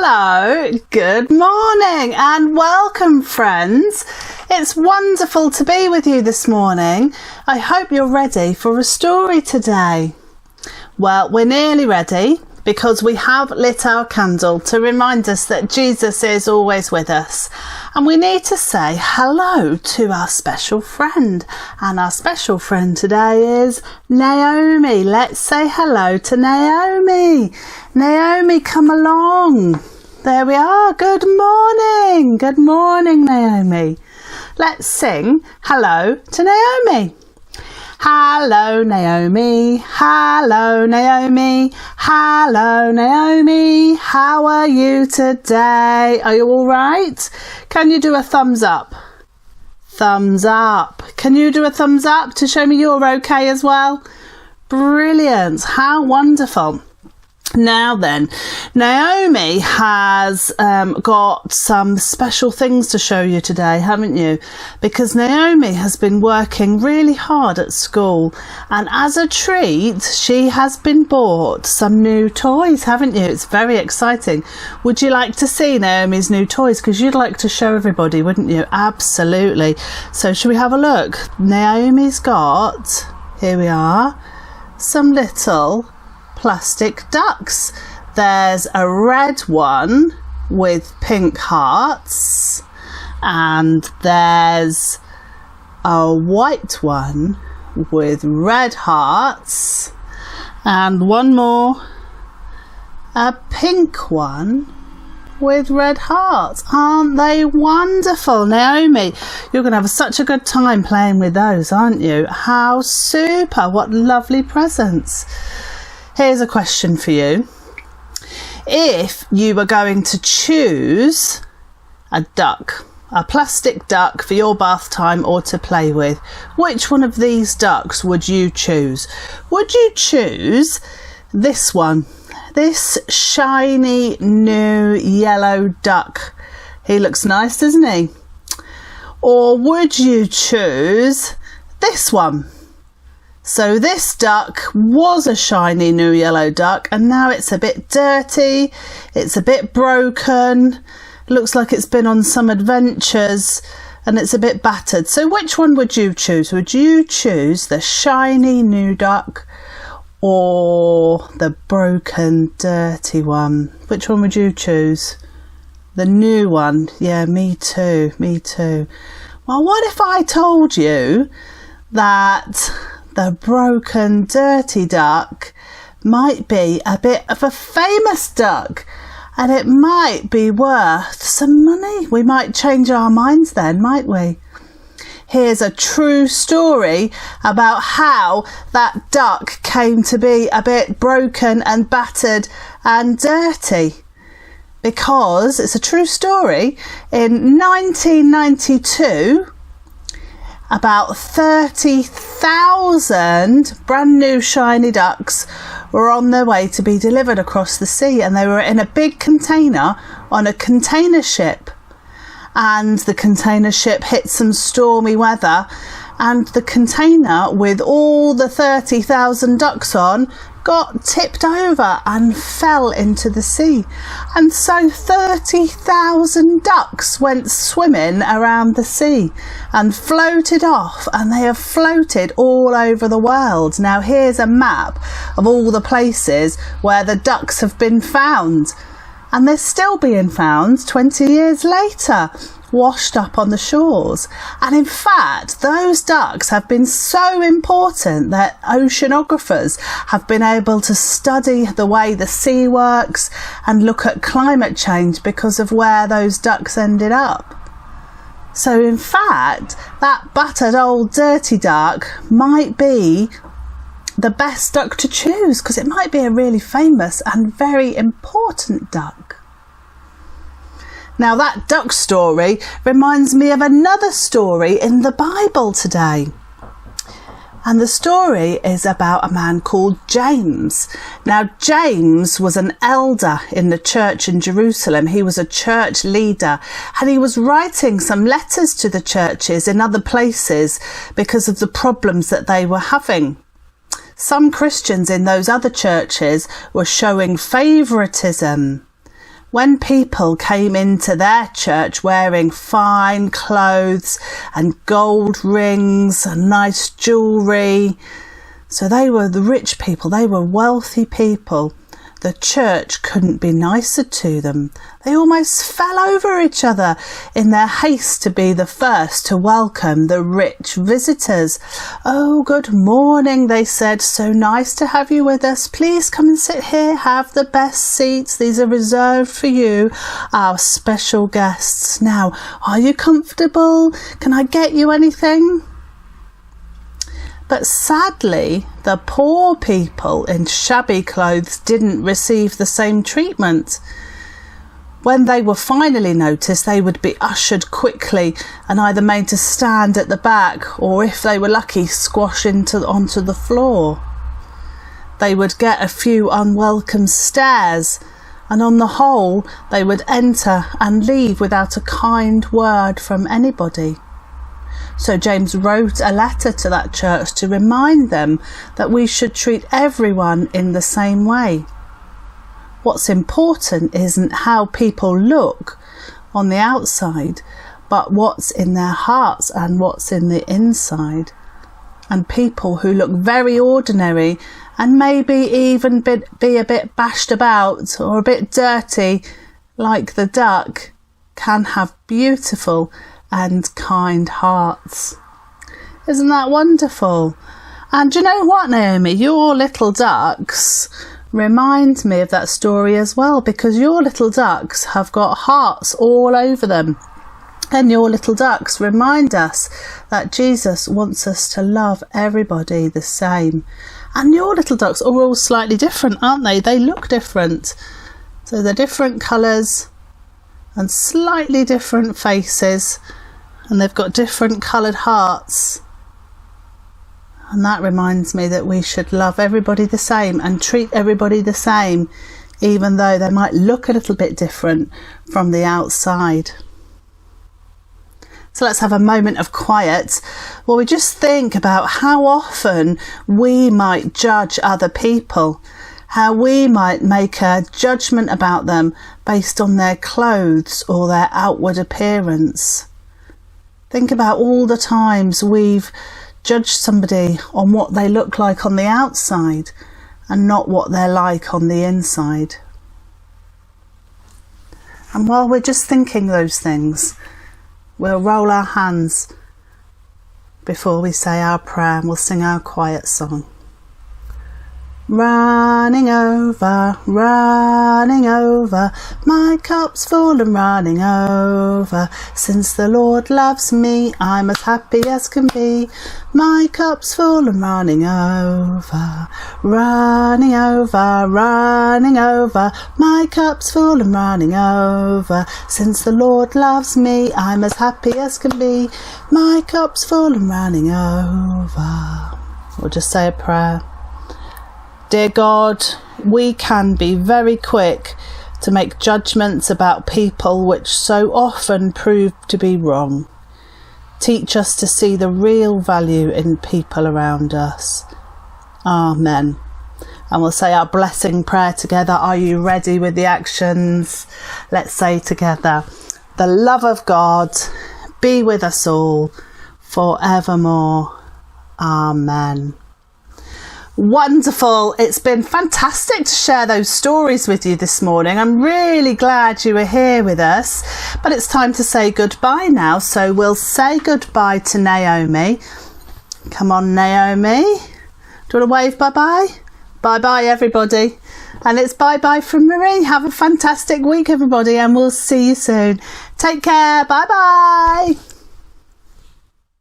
Hello, good morning and welcome friends. It's wonderful to be with you this morning. I hope you're ready for a story today. Well, we're nearly ready because we have lit our candle to remind us that Jesus is always with us. And we need to say hello to our special friend. And our special friend today is Naomi. Let's say hello to Naomi. Naomi, come along. There we are. Good morning. Good morning, Naomi. Let's sing hello to Naomi. Hello, Naomi. Hello, Naomi. Hello, Naomi. How are you today? Are you all right? Can you do a thumbs up? Thumbs up. Can you do a thumbs up to show me you're okay as well? Brilliant. How wonderful. Now then, Naomi has got some special things to show you today, haven't you? Because Naomi has been working really hard at school, and as a treat, she has been bought some new toys, haven't you? It's very exciting. Would you like to see Naomi's new toys? Because you'd like to show everybody, wouldn't you? Absolutely. So shall we have a look? Naomi's got, here we are, some little plastic ducks. There's a red one with pink hearts, and there's a white one with red hearts, and one more, a pink one with red hearts. Aren't they wonderful? Naomi, you're going to have such a good time playing with those, aren't you? How super. What lovely presents. Here's a question for you. If you were going to choose a duck, a plastic duck for your bath time or to play with, which one of these ducks would you choose? Would you choose this one? This shiny new yellow duck. He looks nice, doesn't he? Or would you choose this one? So this duck was a shiny new yellow duck, and now it's a bit dirty, it's a bit broken, looks like it's been on some adventures, and it's a bit battered. So which one would you choose? Would you choose the shiny new duck or the broken, dirty one? Which one would you choose? The new one. Yeah, me too, me too. Well, what if I told you that the broken, dirty duck might be a bit of a famous duck, and it might be worth some money? We might change our minds then, might we? Here's a true story about how that duck came to be a bit broken and battered and dirty. Because it's a true story. In 1992, about 30,000 brand new shiny ducks were on their way to be delivered across the sea, and they were in a big container on a container ship. And the container ship hit some stormy weather, and the container with all the 30,000 ducks on got tipped over and fell into the sea. And so 30,000 ducks went swimming around the sea and floated off, and they have floated all over the world. Now here's a map of all the places where the ducks have been found, and they're still being found 20 years later, washed up on the shores. And in fact, those ducks have been so important that oceanographers have been able to study the way the sea works and look at climate change because of where those ducks ended up. So in fact, that battered old dirty duck might be the best duck to choose, because it might be a really famous and very important duck. Now that duck story reminds me of another story in the Bible today. And the story is about a man called James. Now James was an elder in the church in Jerusalem. He was a church leader, and he was writing some letters to the churches in other places because of the problems that they were having. Some Christians in those other churches were showing favouritism. When people came into their church wearing fine clothes and gold rings and nice jewellery, so they were the rich people, they were wealthy people, the church couldn't be nicer to them. They almost fell over each other in their haste to be the first to welcome the rich visitors. "Oh, good morning," they said. "So nice to have you with us. Please come and sit here. Have the best seats. These are reserved for you, our special guests. Now, are you comfortable? Can I get you anything?" But sadly, the poor people in shabby clothes didn't receive the same treatment. When they were finally noticed, they would be ushered quickly and either made to stand at the back or, if they were lucky, squash onto the floor. They would get a few unwelcome stares, and on the whole, they would enter and leave without a kind word from anybody. So James wrote a letter to that church to remind them that we should treat everyone in the same way. What's important isn't how people look on the outside, but what's in their hearts and what's in the inside. And people who look very ordinary and maybe even be a bit bashed about or a bit dirty, like the duck, can have beautiful and kind hearts. Isn't that wonderful? And you know what, Naomi? Your little ducks remind me of that story as well, because your little ducks have got hearts all over them. And your little ducks remind us that Jesus wants us to love everybody the same. And your little ducks are all slightly different, aren't they? They look different. So they're different colours and slightly different faces, and they've got different coloured hearts. And that reminds me that we should love everybody the same and treat everybody the same, even though they might look a little bit different from the outside. So let's have a moment of quiet while we just think about how often we might judge other people, how we might make a judgment about them based on their clothes or their outward appearance. Think about all the times we've judged somebody on what they look like on the outside and not what they're like on the inside. And while we're just thinking those things, we'll roll our hands before we say our prayer, and we'll sing our quiet song. Running over, my cup's full and running over. Since the Lord loves me, I'm as happy as can be. My cup's full and running over, running over, running over. My cup's full and running over. Since the Lord loves me, I'm as happy as can be. My cup's full and running over. We'll just say a prayer. Dear God, we can be very quick to make judgments about people which so often prove to be wrong. Teach us to see the real value in people around us. Amen. And we'll say our blessing prayer together. Are you ready with the actions? Let's say together, the love of God be with us all forevermore. Amen. Wonderful. It's been fantastic to share those stories with you this morning. I'm really glad you were here with us, but it's time to say goodbye now. So we'll say goodbye to Naomi. Come on, Naomi. Do you want to wave bye-bye? Bye-bye, everybody. And it's bye-bye from Marie. Have a fantastic week, everybody, and we'll see you soon. Take care. Bye-bye.